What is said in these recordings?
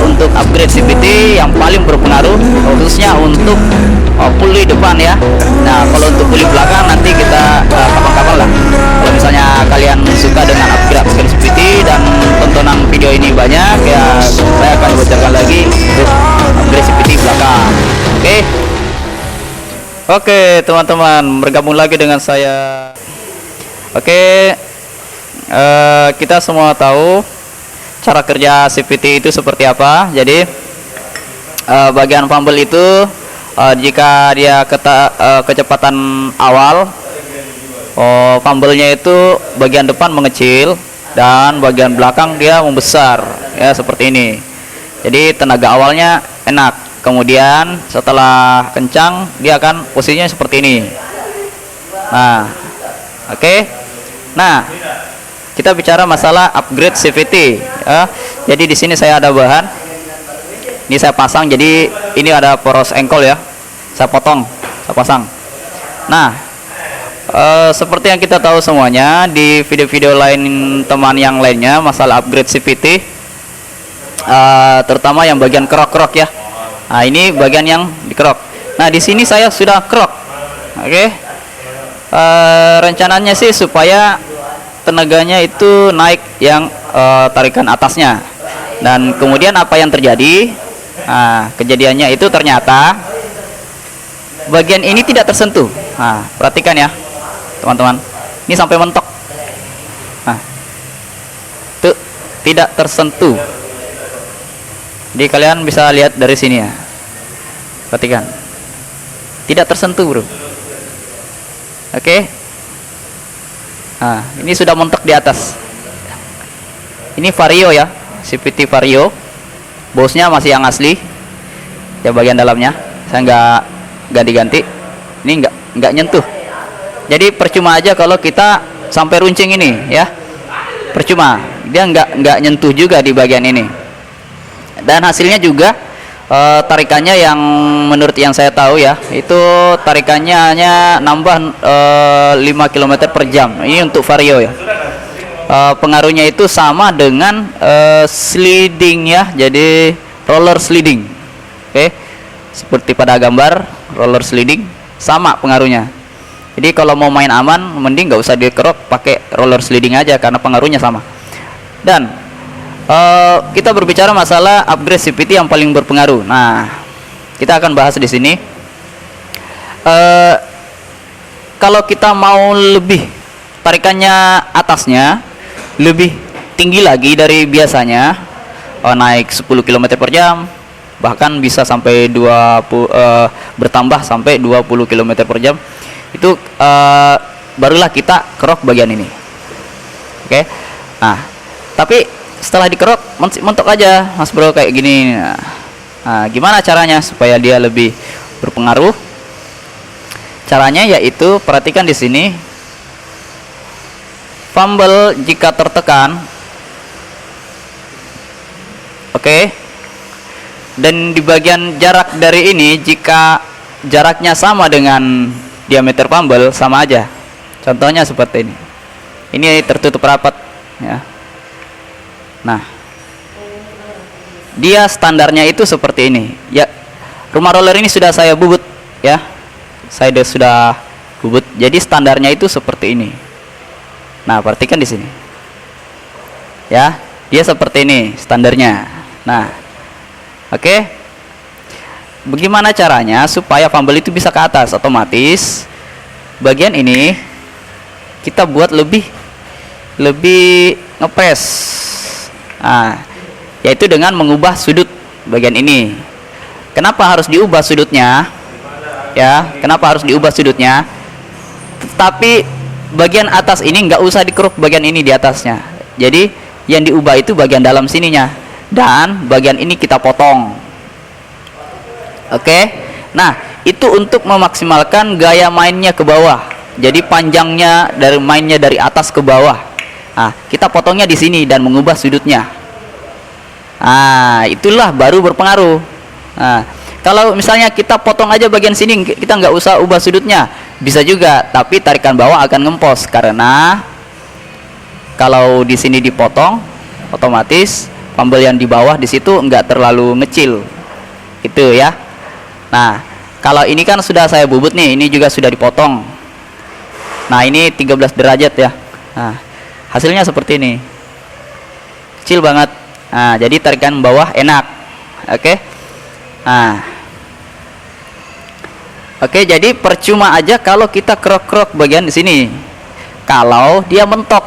Untuk upgrade CVT yang paling berpengaruh khususnya untuk puli depan ya. Nah kalau untuk puli belakang nanti kita kapan-kapan lah. Kalau misalnya kalian suka dengan upgrade CVT dan tontonan video ini banyak ya, saya akan bocorkan lagi untuk upgrade CVT belakang. Oke teman-teman, bergabung lagi dengan saya. Kita semua tahu cara kerja CVT itu seperti apa. Jadi bagian fumble itu jika dia kecepatan awal, fumble-nya itu bagian depan mengecil dan bagian belakang dia membesar ya, seperti ini. Jadi tenaga awalnya enak, kemudian setelah kencang dia akan posisinya seperti ini. Nah nah kita bicara masalah upgrade CVT ya. Jadi di sini saya ada bahan, ini saya pasang. Jadi ini ada poros engkol ya, saya potong, saya pasang. Nah seperti yang kita tahu semuanya di video-video lain teman yang lainnya masalah upgrade CVT, terutama yang bagian kerok-kerok ya. Nah ini bagian yang dikerok. Nah di sini saya sudah kerok. Rencananya sih supaya tenaganya itu naik yang tarikan atasnya. Dan kemudian apa yang terjadi? Nah, kejadiannya itu ternyata bagian ini tidak tersentuh. Nah, perhatikan ya teman-teman, ini sampai mentok. Nah, itu tidak tersentuh. Jadi kalian bisa lihat dari sini ya, perhatikan, tidak tersentuh bro. Nah, ini sudah mentok di atas. Ini Vario ya, CVT Vario. Bosnya masih yang asli. Ya bagian dalamnya, saya nggak ganti-ganti. Ini nggak nyentuh. Jadi percuma aja kalau kita sampai runcing ini ya. Percuma, dia nggak nyentuh juga di bagian ini. Dan hasilnya juga tarikannya yang menurut yang saya tahu ya, itu tarikannya hanya nambah 5 km per jam. Ini untuk Vario ya. Pengaruhnya itu sama dengan sliding ya, jadi roller sliding. Seperti pada gambar roller sliding, sama pengaruhnya. Jadi kalau mau main aman, mending nggak usah dikerok, pakai roller sliding aja karena pengaruhnya sama. Dan kita berbicara masalah upgrade CVT yang paling berpengaruh. Nah, kita akan bahas di sini. Kalau kita mau lebih tarikannya atasnya lebih tinggi lagi dari biasanya, naik 10 km per jam, bahkan bisa sampai 20, bertambah sampai 20 km per jam. Itu barulah kita kerok bagian ini. Nah, tapi setelah dikerok mentok aja mas bro kayak gini. Nah, gimana caranya supaya dia lebih berpengaruh? Caranya yaitu perhatikan di sini, fumble jika tertekan, dan di bagian jarak dari ini jika jaraknya sama dengan diameter fumble, sama aja. Contohnya seperti ini. Ini tertutup rapat ya. Nah, dia standarnya itu seperti ini ya. Rumah roller ini sudah saya bubut ya, saya sudah bubut. Jadi standarnya itu seperti ini. Nah, perhatikan di sini ya, dia seperti ini standarnya. Nah, bagaimana caranya supaya fumble itu bisa ke atas? Otomatis bagian ini kita buat lebih ngepres. Nah, yaitu dengan mengubah sudut bagian ini. Kenapa harus diubah sudutnya? Ya, kenapa harus diubah sudutnya? Tapi bagian atas ini nggak usah dikeruk bagian ini di atasnya. Jadi yang diubah itu bagian dalam sininya, dan bagian ini kita potong. Nah, itu untuk memaksimalkan gaya mainnya ke bawah. Jadi panjangnya dari mainnya dari atas ke bawah. Nah, kita potongnya di sini dan mengubah sudutnya. Nah, itulah baru berpengaruh. Nah, kalau misalnya kita potong aja bagian sini, kita nggak usah ubah sudutnya, bisa juga, tapi tarikan bawah akan ngempos karena Kalau di sini dipotong, otomatis pambel yang di bawah di situ nggak terlalu ngecil, itu ya. Nah, kalau ini kan sudah saya bubut nih, ini juga sudah dipotong. Nah, ini 13 derajat ya. Nah, hasilnya seperti ini, kecil banget. Nah, jadi tarikan bawah enak. Oke. Nah, oke, jadi percuma aja kalau kita krok-krok bagian di sini. Kalau dia mentok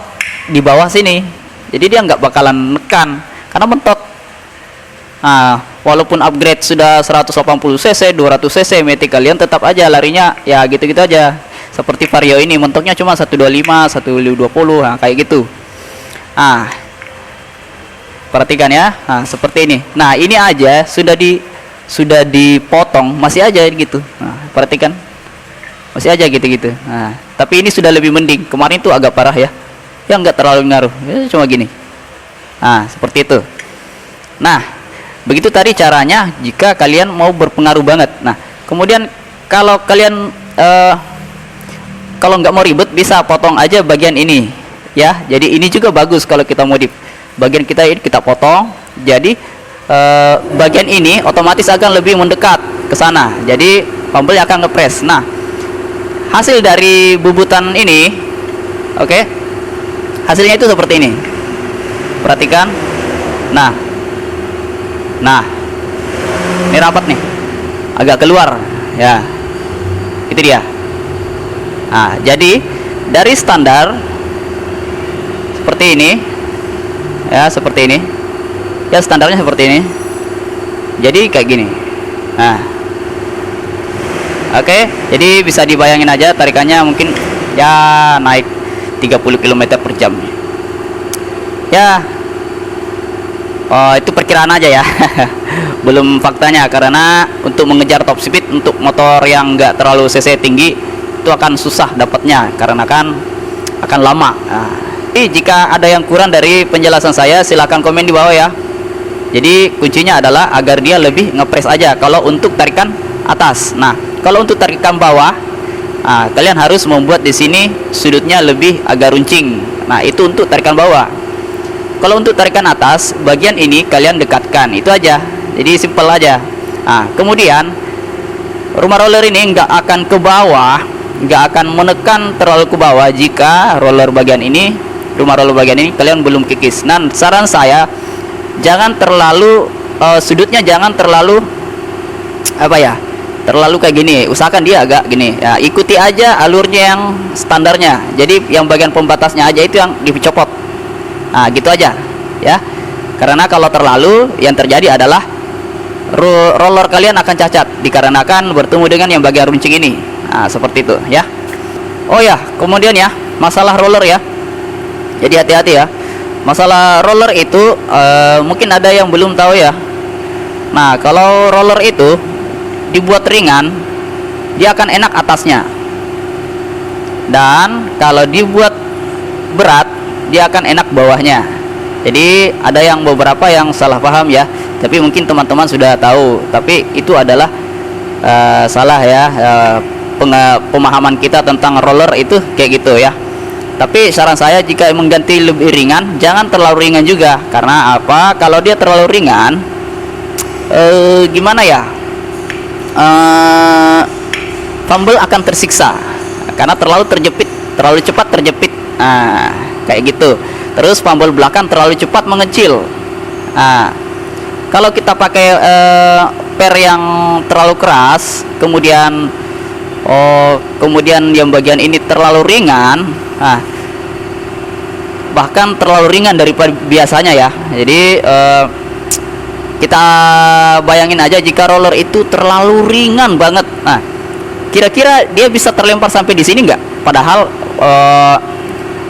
di bawah sini, jadi dia nggak bakalan nekan karena mentok. Nah, walaupun upgrade sudah 180 cc, 200 cc, metik kalian tetap aja larinya ya gitu-gitu aja. Seperti Vario ini mentoknya cuma 125, 120, nah, kayak gitu. Nah, perhatikan ya. Nah, seperti ini. Nah, ini aja sudah dipotong masih aja gitu. Nah, perhatikan. Masih aja gitu-gitu. Nah, tapi ini sudah lebih mending. Kemarin tuh agak parah ya. Ya nggak terlalu ngaruh. Ya, cuma gini. Nah, seperti itu. Nah, begitu tadi caranya jika kalian mau berpengaruh banget. Nah, kemudian kalau kalian kalau nggak mau ribet bisa potong aja bagian ini ya. Jadi ini juga bagus kalau kita modif. Bagian kita ini kita potong. Jadi bagian ini otomatis akan lebih mendekat ke sana. Jadi pembeli akan ngepres. Nah, hasil dari bubutan ini, oke, hasilnya itu seperti ini. Perhatikan. Nah, ini rapat nih, agak keluar, ya. Itu dia. Nah, jadi dari standar seperti ini, ya, seperti ini. Ya, standarnya seperti ini. Jadi kayak gini. Nah. Oke, jadi bisa dibayangin aja tarikannya mungkin ya naik 30 km per jam. Ya, itu perkiraan aja ya. Belum faktanya, karena untuk mengejar top speed untuk motor yang nggak terlalu cc tinggi itu akan susah dapatnya karena kan akan lama. Nah, jadi jika ada yang kurang dari penjelasan saya silahkan komen di bawah ya. Jadi kuncinya adalah agar dia lebih ngepres aja kalau untuk tarikan atas. Nah, kalau untuk tarikan bawah, kalian harus membuat di sini sudutnya lebih agak runcing. Nah, itu untuk tarikan bawah. Kalau untuk tarikan atas, bagian ini kalian dekatkan, itu aja. Jadi simple aja. Nah, kemudian rumah roller ini nggak akan ke bawah, nggak akan menekan terlalu ke bawah jika roller bagian ini, rumah roller bagian ini kalian belum kikis. Nah, saran saya jangan terlalu sudutnya jangan terlalu terlalu kayak gini. Usahakan dia agak gini ya, ikuti aja alurnya yang standarnya. Jadi yang bagian pembatasnya aja itu yang dicopot. Nah, gitu aja ya, karena kalau terlalu yang terjadi adalah roller kalian akan cacat dikarenakan bertemu dengan yang bagian runcing ini. Nah, seperti itu ya. Oh ya, kemudian ya masalah roller ya, jadi hati-hati ya. Masalah roller itu mungkin ada yang belum tahu ya. Nah, kalau roller itu dibuat ringan, dia akan enak atasnya. Dan kalau dibuat berat, dia akan enak bawahnya. Jadi ada yang beberapa yang salah paham ya. Tapi mungkin teman-teman sudah tahu. Tapi itu adalah salah ya. Pemahaman kita tentang roller itu kayak gitu ya. Tapi saran saya jika mengganti lebih ringan, jangan terlalu ringan juga. Karena apa? Kalau dia terlalu ringan, gimana ya? Fumble akan tersiksa karena terlalu terjepit, terlalu cepat terjepit. Nah, kayak gitu. Terus fumble belakang terlalu cepat mengecil. Nah, kalau kita pakai per yang terlalu keras, kemudian yang bagian ini terlalu ringan, nah, bahkan terlalu ringan daripada biasanya ya. Jadi kita bayangin aja jika roller itu terlalu ringan banget. Nah, kira-kira dia bisa terlempar sampai di sini nggak? Padahal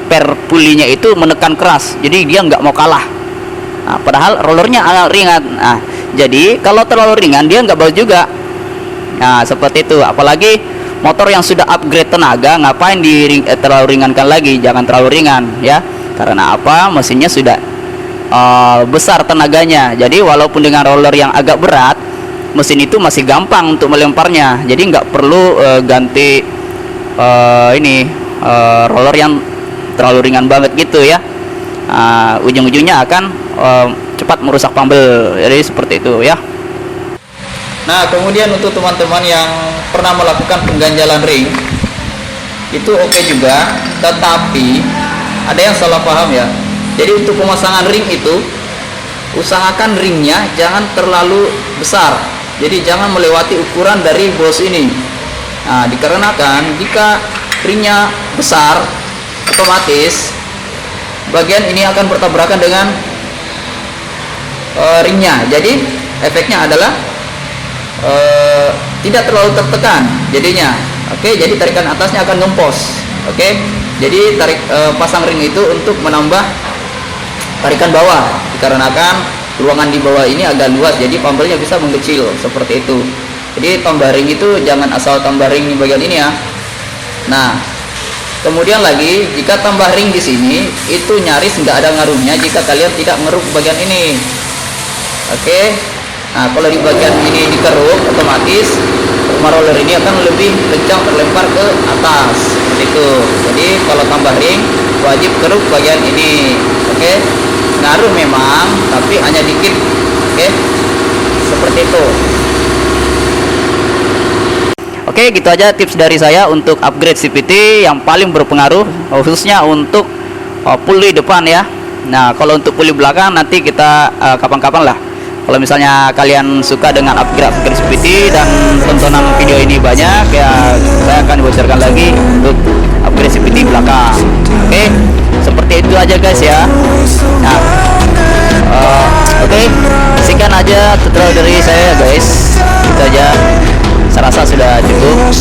per pulinya itu menekan keras, jadi dia nggak mau kalah. Nah, padahal rollernya ringan. Nah, jadi kalau terlalu ringan dia nggak bagus juga. Nah, seperti itu. Apalagi motor yang sudah upgrade tenaga, ngapain terlalu ringankan lagi? Jangan terlalu ringan ya. Karena apa? Mesinnya sudah besar tenaganya. Jadi walaupun dengan roller yang agak berat, mesin itu masih gampang untuk melemparnya. Jadi nggak perlu ganti roller yang terlalu ringan banget gitu ya. ujung-ujungnya akan cepat merusak pambel. Jadi seperti itu ya. Nah, kemudian untuk teman-teman yang pernah melakukan pengganjalan ring, itu oke juga, tetapi ada yang salah paham ya. Jadi untuk pemasangan ring itu, usahakan ringnya jangan terlalu besar. Jadi jangan melewati ukuran dari bos ini. Nah, dikarenakan jika ringnya besar, otomatis bagian ini akan bertabrakan dengan ringnya. Jadi efeknya adalah tidak terlalu tertekan jadinya. Oke, jadi tarikan atasnya akan ngempos. Oke, jadi tarik pasang ring itu untuk menambah tarikan bawah, dikarenakan ruangan di bawah ini agak luas, jadi pambelnya bisa mengecil seperti itu. Jadi tambah ring itu jangan asal tambah ring di bagian ini ya. Nah, kemudian lagi jika tambah ring di sini itu nyaris nggak ada ngaruhnya jika kalian tidak ngeruk bagian ini. Oke. Nah, kalau di bagian ini dikeruk, otomatis roller ini akan lebih kencang terlempar ke atas seperti itu. Jadi kalau tambah ring wajib keruk bagian ini. Oke, ngaruh memang, tapi hanya dikit. Oke, seperti itu. Oke, gitu aja tips dari saya untuk upgrade CVT yang paling berpengaruh, khususnya untuk puli depan ya. Nah, kalau untuk puli belakang nanti kita kapan-kapan lah. Kalau misalnya kalian suka dengan upgrade CVT dan tontonan video ini banyak, ya saya akan bocorkan lagi untuk upgrade CVT belakang. Oke, seperti itu aja guys ya. Nah, oke, sekian aja tutorial dari saya guys. Itu aja, saya rasa sudah cukup.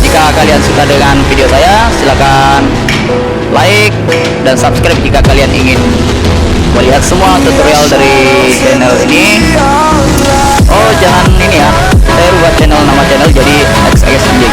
Jika kalian suka dengan video saya, silakan like dan subscribe jika kalian ingin melihat semua tutorial dari channel ini. Oh, jangan ini ya, saya buat nama channel jadi XXMJ